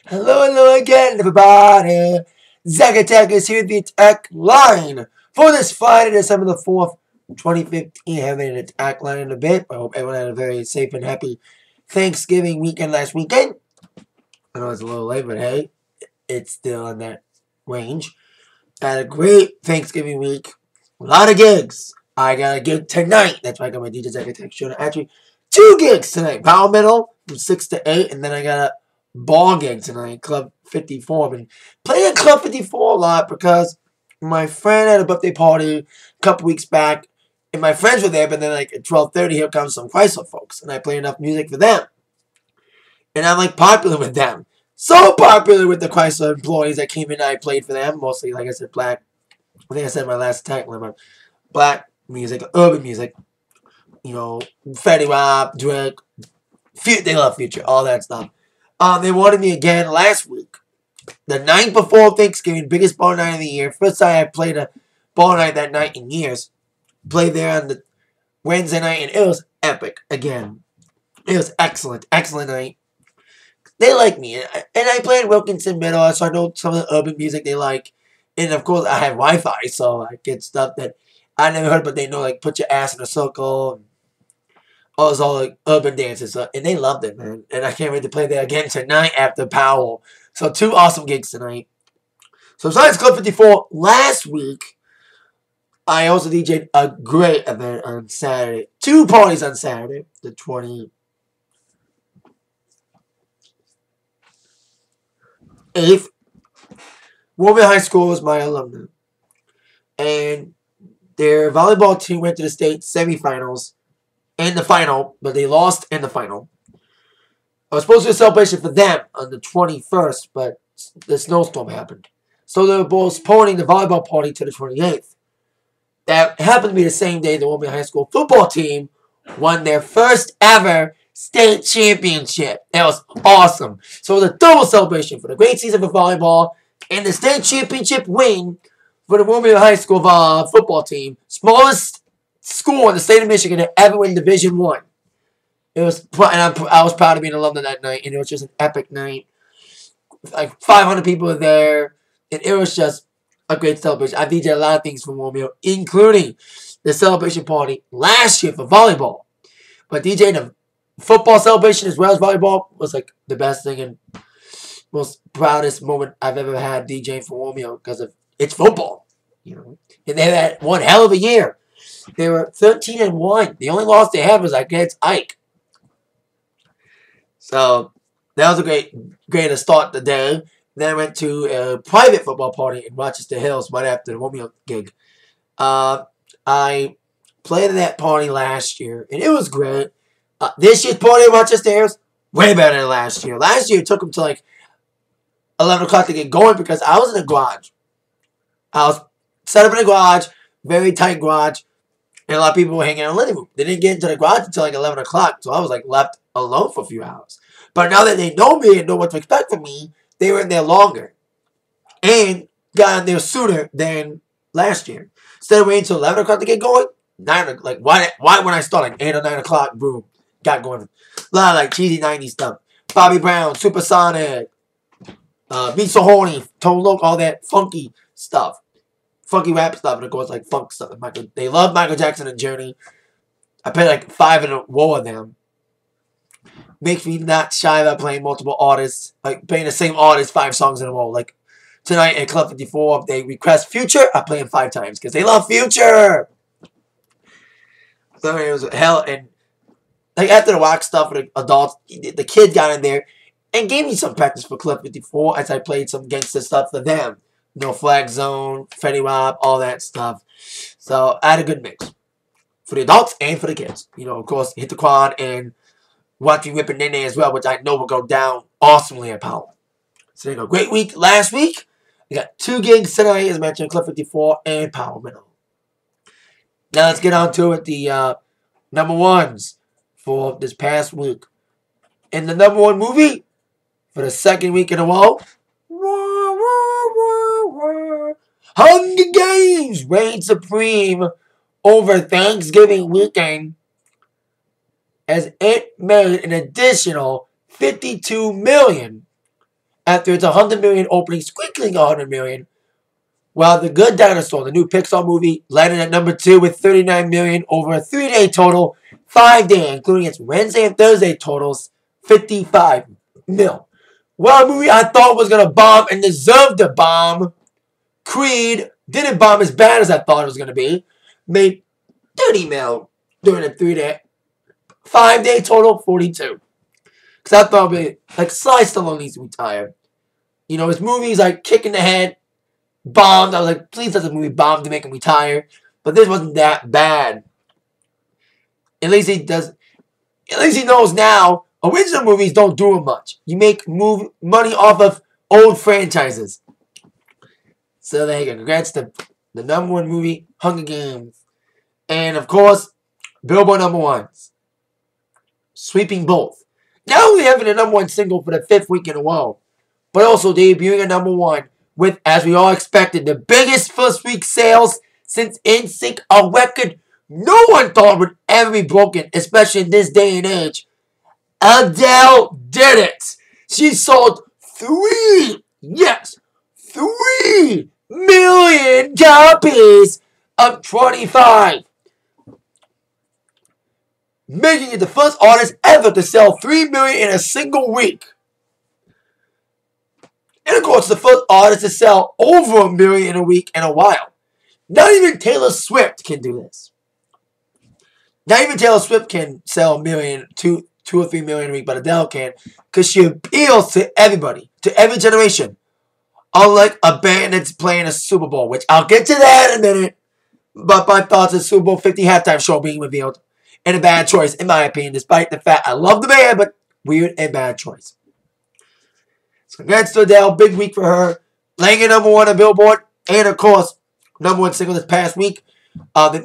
Hello, hello again, everybody. Zack Attack is here at the Atakline for this Friday, December the 4th, 2015. Having an Atakline in a bit. I hope everyone had a very safe and happy Thanksgiving weekend last weekend. I know it's a little late, but hey, it's still in that range. I had a great Thanksgiving week. A lot of gigs. I got a gig tonight. That's why I got my DJ Zack Attack show. Actually, 2 gigs tonight. Power Metal from 6 to 8, and then I got a ball gig tonight, Club 54. I've been playing at Club 54 a lot because my friend had a birthday party a couple weeks back, and my friends were there, but then like at 12:30, here comes some Chrysler folks, and I play enough music for them. And I'm like popular with them. So popular with the Chrysler employees that came in and I played for them, mostly, like I said, black. I think I said in my last tag limit, black music, urban music, you know, Fetty Wap, Drake, they love Future, all that stuff. They wanted me again last week. The night before Thanksgiving, biggest ball night of the year. First time I played a ball night that night in years. Played there on the Wednesday night, and it was epic again. It was excellent. Excellent night. They like me. And I played Wilkinson Middle, so I know some of the urban music they like. And of course, I have Wi-Fi, so I get stuff that I never heard, but they know, like Put Your Ass in a Circle. Oh, it's all like urban dances, and they loved it, man. And I can't wait to play there again tonight after Powell. So 2 awesome gigs tonight. So besides Club 54, last week, I also DJ'd a great event on Saturday. 2 parties on Saturday, the 28th. Warming High School was my alumni. And their volleyball team went to the state semifinals. In the final, but they lost in the final. I was supposed to do a celebration for them on the 21st, but the snowstorm happened. So they were postponing the volleyball party to the 28th. That happened to be the same day the Women High School football team won their first ever state championship. That was awesome. So it was a double celebration for the great season for volleyball and the state championship win for the Women High School football team. Smallest school in the state of Michigan to ever win Division I. It was, and I was proud to be an alumni that night, and it was just an epic night. Like 500 people were there, and it was just a great celebration. I DJed a lot of things for Romeo, including the celebration party last year for volleyball. But DJing a football celebration as well as volleyball was like the best thing and most proudest moment I've ever had DJing for Romeo because of it's football, you know. And they had one hell of a year. They were 13-1. The only loss they had was against Ike. So that was a great to start the day. Then I went to a private football party in Rochester Hills right after the Romeo gig. I played at that party last year, and it was great. This year's party in Rochester Hills, way better than last year. Last year, it took them to like 11 o'clock to get going because I was in the garage. I was set up in the garage, very tight garage. And a lot of people were hanging out in the living room. They didn't get into the garage until like 11 o'clock. So I was like left alone for a few hours. But now that they know me and know what to expect from me, they were in there longer. And got in there sooner than last year. Instead of waiting until 11 o'clock to get going, 9 o'clock. Like, why when I start like 8 or 9 o'clock, boom, got going. A lot of like cheesy 90s stuff. Bobby Brown, Supersonic, Beat So Horny, Tone Loc, all that funky stuff. Funky rap stuff, and of course, like funk stuff. They love Michael Jackson and Journey. I played like 5 in a row of them. Makes me not shy about playing multiple artists, like playing the same artist 5 songs in a row. Like tonight at Club 54, if they request Future, I play him 5 times because they love Future. So it was hell, and like after the rock stuff with the adults, the kid got in there and gave me some practice for Club 54 as I played some gangster stuff for them. No Flag Zone, Fetty Wap, all that stuff. So I had a good mix. For the adults and for the kids. You know, of course, Hit the Quad and Watch Me Whip and Nene as well, which I know will go down awesomely at Powell. So there you go. Great week last week. We got 2 gigs tonight, as mentioned, Club 54 and Powell Middle. Now let's get on to it. The number ones for this past week. And the number 1 movie for the 2nd week in a row. Hunger Games reigned supreme over Thanksgiving weekend as it made an additional $52 million after its 100 million opening, squiggling 100 million. While The Good Dinosaur, the new Pixar movie, landed at number 2 with 39 million over a 3-day total, 5-day, including its Wednesday and Thursday totals, 55 mil. Well, a movie I thought was going to bomb and deserved to bomb, Creed, didn't bomb as bad as I thought it was going to be. Made 30 mil during a 3-day, 5-day total, 42. Because I thought it would be, like, Sly Stallone needs to retire. You know, his movies like Kick in the Head, bombed. I was like, please let the movie bomb to make him retire. But this wasn't that bad. At least he does. At least he knows now. Original movies don't do much. You make money off of old franchises. So there you go. Congrats to the #1 movie, Hunger Games, and of course, Billboard #1s, sweeping both. Not only having a #1 single for the 5th week in a row, but also debuting a #1 with, as we all expected, the biggest first week sales since NSYNC, a record no one thought would ever be broken, especially in this day and age. Adele did it. She sold 3 million copies of 25. Making it the first artist ever to sell 3 million in a single week. And of course, the first artist to sell over 1 million in a week in a while. Not even Taylor Swift can do this. Not even Taylor Swift can sell 1 million, 2 or 3 million a week, but Adele can, because she appeals to everybody, to every generation. Unlike a band that's playing a Super Bowl, which I'll get to that in a minute. But my thoughts on Super Bowl 50 halftime show being revealed. And a bad choice, in my opinion, despite the fact I love the band, but weird and bad choice. So congrats to Adele, big week for her. Laying at #1 on Billboard, and of course, #1 single this past week. The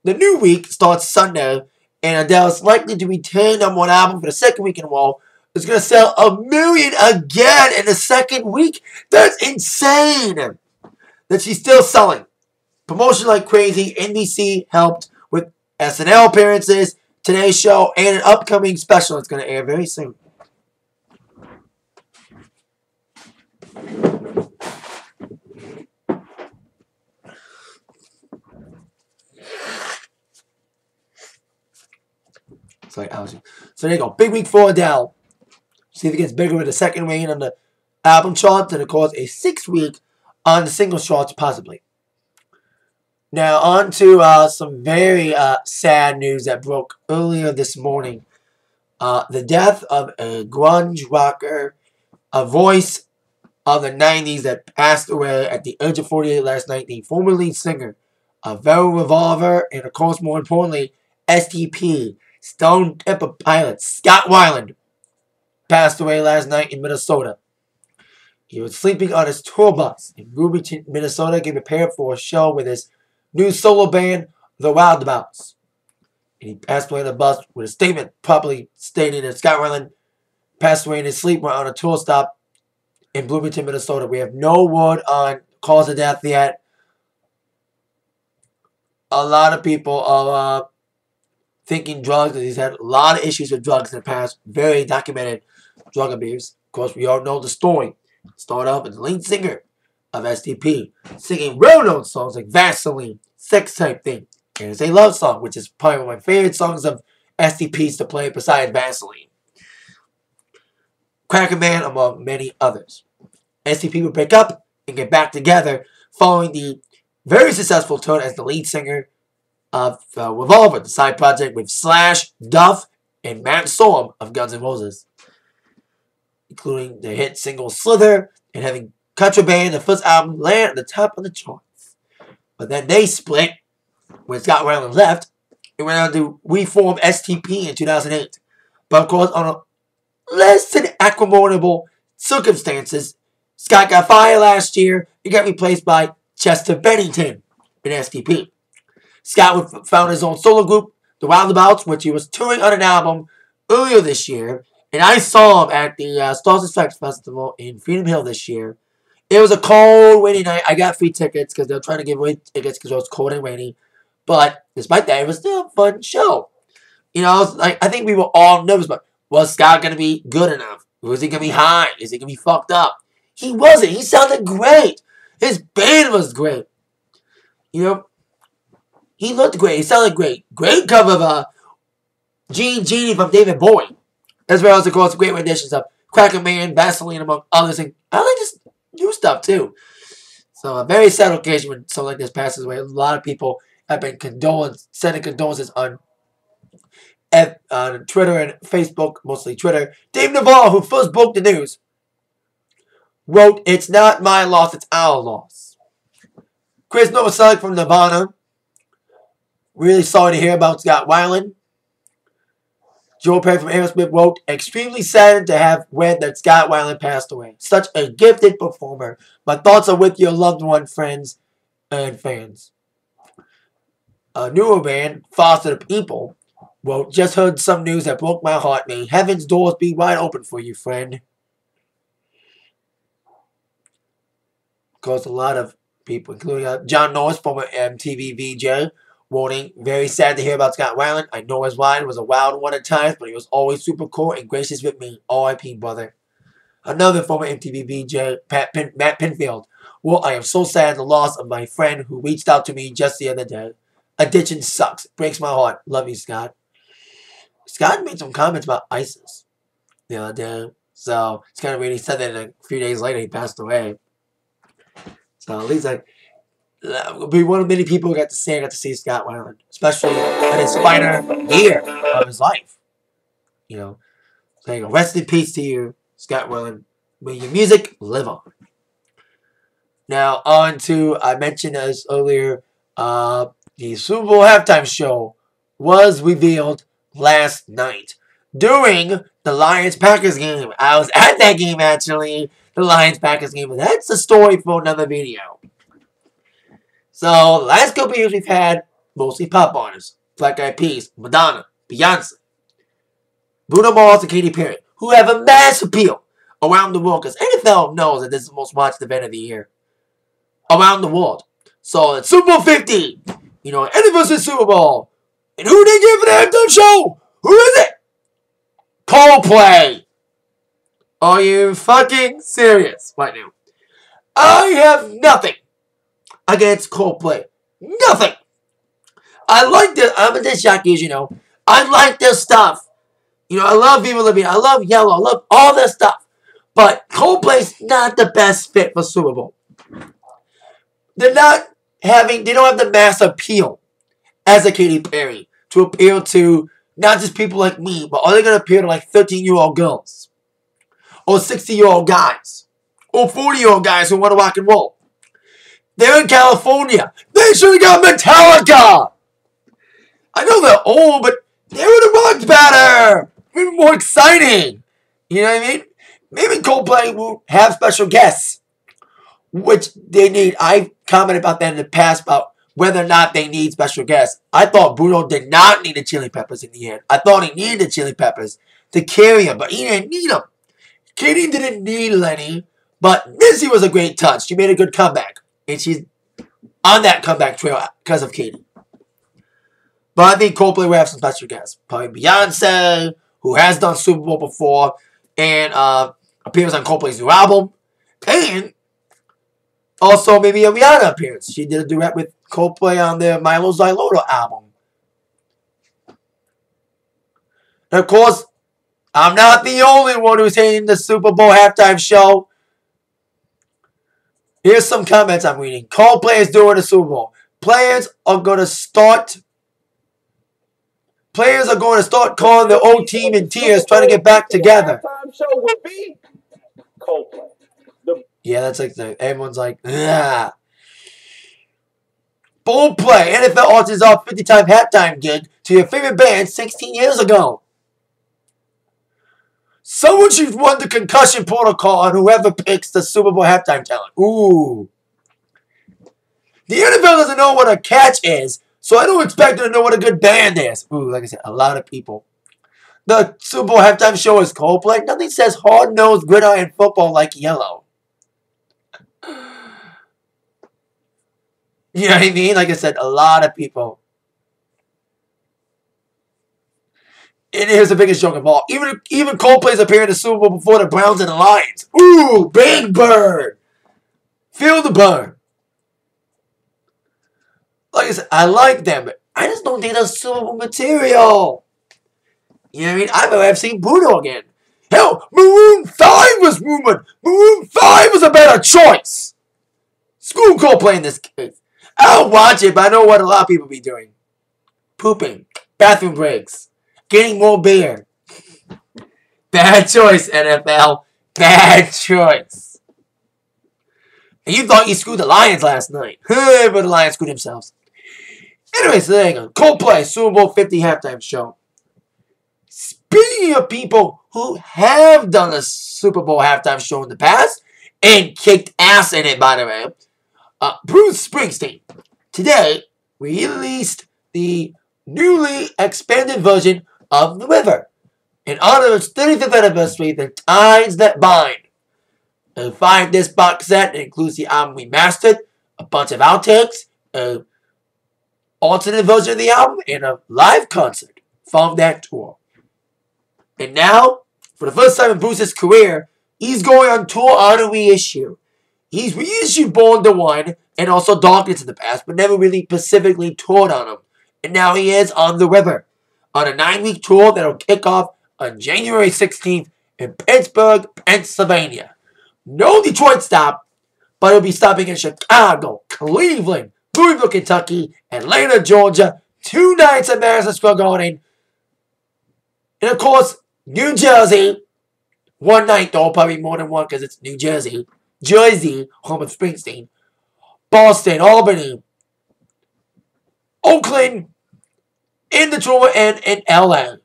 new week starts Sunday, and Adele is likely to retain #1 album for the 2nd week in a row. It's going to sell 1 million again in the 2nd week. That's insane that she's still selling. Promotion like crazy. NBC helped with SNL appearances, Today's Show, and an upcoming special that's going to air very soon. Sorry, allergy. So there you go. Big week for Adele. See if it gets bigger with the 2nd week on the album charts, and of course a 6th week on the single charts, possibly. Now on to some very sad news that broke earlier this morning. The death of a grunge rocker, a voice of the 90s that passed away at the age of 48 last night. The former lead singer of Velvet Revolver, and of course more importantly, STP, Stone Temple Pilots, Scott Weiland, passed away last night in Minnesota. He was sleeping on his tour bus in Bloomington, Minnesota, getting prepared for a show with his new solo band, The Wildabouts. And he passed away on the bus with a statement properly stating that Scott Weiland passed away in his sleep while on a tour stop in Bloomington, Minnesota. We have no word on cause of death yet. A lot of people are thinking drugs, and he's had a lot of issues with drugs in the past. Very documented drug abuse. Of course, we all know the story. Started off as the lead singer of STP, singing well-known songs like Vaseline, Sex Type Thing, and It's a Love Song, which is probably one of my favorite songs of STP's to play besides Vaseline. Cracker Man, among many others. STP would break up and get back together following the very successful tour as the lead singer of Revolver, the side project with Slash, Duff, and Matt Sorum of Guns N' Roses, including the hit single Slither, and having Contraband, the first album, land at the top of the charts. But then they split when Scott Weiland left and went on to reform STP in 2008. But of course, on a less than acrimoniable circumstances, Scott got fired last year and got replaced by Chester Bennington in STP. Scott found his own solo group, The Wildabouts, which he was touring on an album earlier this year. And I saw him at the Stars and Stripes Festival in Freedom Hill this year. It was a cold, rainy night. I got free tickets because they were trying to give away tickets because it was cold and rainy. But despite that, it was still a fun show. You know, I think we were all nervous, but was Scott going to be good enough? Was he going to be high? Is he going to be fucked up? He wasn't. He sounded great. His band was great. You know, he looked great. He sounded great. Great cover of Genie from David Bowie. As well as, of course, great renditions of Cracker Man, Vaseline, among others. And I like this new stuff, too. So, a very sad occasion when someone like this passes away. A lot of people have been sending condolences on Twitter and Facebook, mostly Twitter. Dave Navarro, who first broke the news, wrote, "It's not my loss, it's our loss." Chris Novoselic from Nirvana, really sorry to hear about Scott Weiland. Joe Perry from Aerosmith wrote, "Extremely saddened to have read that Scott Weiland passed away. Such a gifted performer. My thoughts are with your loved one, friends, and fans." A newer band, Foster the People, wrote, "Just heard some news that broke my heart. May heaven's doors be wide open for you, friend." Of course, a lot of people, including John Norris, former MTV VJ, warning, "Very sad to hear about Scott Weiland. I know his line was a wild one at times, but he was always super cool and gracious with me. R.I.P. brother." Another former MTV VJ, Matt Pinfield, "Well, I am so sad the loss of my friend who reached out to me just the other day. Addiction sucks. Breaks my heart. Love you, Scott." Scott made some comments about ISIS the other day. So it's kind of weird. He said that a few days later he passed away. So at least be one of many people who got to see Scott Weiland, especially in his final year of his life. You know, saying rest in peace to you, Scott Weiland. May your music live on. Now on to, I mentioned as earlier, the Super Bowl halftime show was revealed last night during the Lions-Packers game. I was at that game, actually, the Lions-Packers game, but that's a story for another video. So, the last couple years we've had mostly pop artists, Black Eyed Peas, Madonna, Beyonce, Bruno Mars, and Katy Perry, who have a mass appeal around the world, because NFL knows that this is the most watched event of the year around the world. So, it's Super Bowl 50, NFL Super Bowl. And who they give for the halftime show? Who is it? Coldplay. Are you fucking serious right now? I have nothing against Coldplay. Nothing. I like this. I'm a disc jockey, as you know. I like their stuff. I love Viva La Vida. I love Yellow. I love all their stuff. But Coldplay's not the best fit for Super Bowl. They don't have the mass appeal as a Katy Perry to appeal to not just people like me, but are they going to appeal to like 13-year-old girls? Or 60-year-old guys? Or 40-year-old guys who want to rock and roll? They're in California. They should have got Metallica. I know they're old, but they would have rocked better. Even more exciting. You know what I mean? Maybe Coldplay will have special guests, which they need. I've commented about that in the past about whether or not they need special guests. I thought Bruno did not need the Chili Peppers in the end. I thought he needed the Chili Peppers to carry him, but he didn't need them. Katie didn't need Lenny, but Missy was a great touch. She made a good comeback, and she's on that comeback trail because of Katie. But I think Coldplay will have some special guests. Probably Beyonce, who has done Super Bowl before, and appears on Coldplay's new album, and also maybe a Rihanna appearance. She did a duet with Coldplay on their Milo Xyloto album. And of course, I'm not the only one who's hating the Super Bowl halftime show. Here's some comments I'm reading. Coldplay is doing the Super Bowl. Players are going to start calling their old team in tears, trying to get back together. Halftime show would be Coldplay. Yeah, that's like everyone's like, ah. Coldplay, NFL artists off 50-time halftime gig to your favorite band 16 years ago. Someone should run the concussion protocol on whoever picks the Super Bowl halftime talent. Ooh. The NFL doesn't know what a catch is, so I don't expect them to know what a good band is. Ooh, like I said, a lot of people. The Super Bowl halftime show is Coldplay. Nothing says hard-nosed gridiron football like Yellow. You know what I mean? Like I said, a lot of people. And here's the biggest joke of all. Even Coldplay's appeared in the Super Bowl before the Browns and the Lions. Ooh, big bird. Feel the burn. Like I said, I like them, but I just don't think they're Super Bowl material. You know what I mean? I'd rather have seen Bruno again. Hell, Maroon 5 was rumored. Maroon 5 was a better choice. Screw Coldplay in this case. I'll watch it, but I know what a lot of people be doing. Pooping. Bathroom breaks. Getting more beer. Bad choice, NFL. Bad choice. And you thought you screwed the Lions last night. But the Lions screwed themselves. Anyway, so there you go. Coldplay Super Bowl 50 halftime show. Speaking of people who have done a Super Bowl halftime show in the past and kicked ass in it, by the way, Bruce Springsteen today released the newly expanded version of The River in honor of its 35th anniversary, The Ties That Bind. A 5-disc box set that includes the album remastered, a bunch of outtakes, an alternate version of the album, and a live concert from that tour. And now, for the first time in Bruce's career, he's going on tour on a reissue. He's reissued Born to One and also Darkness in the past, but never really specifically toured on them. And now he is on The River, on a 9-week tour that will kick off on January 16th in Pittsburgh, Pennsylvania. No Detroit stop, but he'll be stopping in Chicago, Cleveland, Louisville, Kentucky, Atlanta, Georgia, 2 nights at Madison Square Garden, and of course, New Jersey. 1 night though, probably more than one because it's New Jersey. Jersey, home of Springsteen. Boston, Albany, Oakland, in Detroit, and in LA.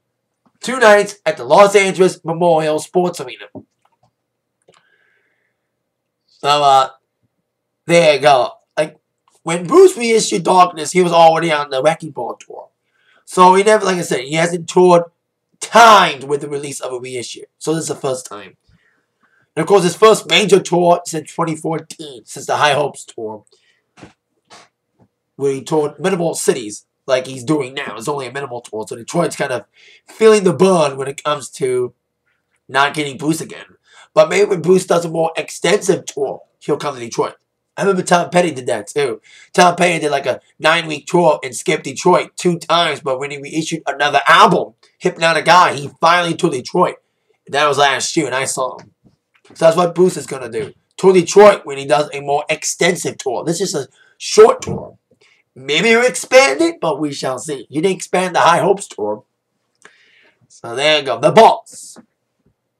2 nights at the Los Angeles Memorial Sports Arena. So, there you go. Like, when Bruce reissued Darkness, he was already on the Wrecking Ball tour. So, he never, like I said, he hasn't toured timed with the release of a reissue. So, this is the first time. And, of course, his first major tour since 2014, since the High Hopes tour, where he toured minimal cities like he's doing now. It's only a minimal tour, so Detroit's kind of feeling the burn when it comes to not getting Bruce again. But maybe when Bruce does a more extensive tour, he'll come to Detroit. I remember Tom Petty did that too. Tom Petty did like a 9-week tour and skipped Detroit 2 times, but when he reissued another album, Hypnotic Guy, he finally toured Detroit. And that was last year, and I saw him. So that's what Bruce is going to do. Tour Detroit when he does a more extensive tour. This is a short tour. Maybe he'll expand it, but we shall see. He didn't expand the High Hopes tour. So there you go. The Boss.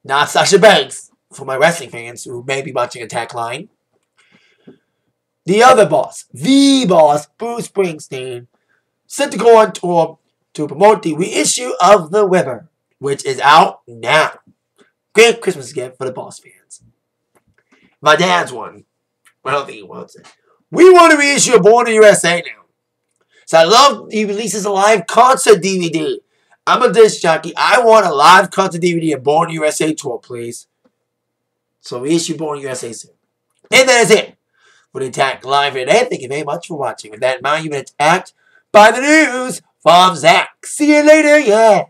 Not Sasha Banks, for my wrestling fans who may be watching Atakline. The other boss, the boss, Bruce Springsteen, set to go on tour to promote the reissue of The River, which is out now. Great Christmas gift for the Boss fans. My dad's one. I don't think he wants it. We want to reissue a Born in the USA now. So I love he releases a live concert DVD. I'm a disc jockey. I want a live concert DVD of Born in the USA tour, please. So reissue Born in the USA soon. And that is it for the Attack Live today. Thank you very much for watching. With that in mind, you've been attacked by the news from Zach. See you later, yeah.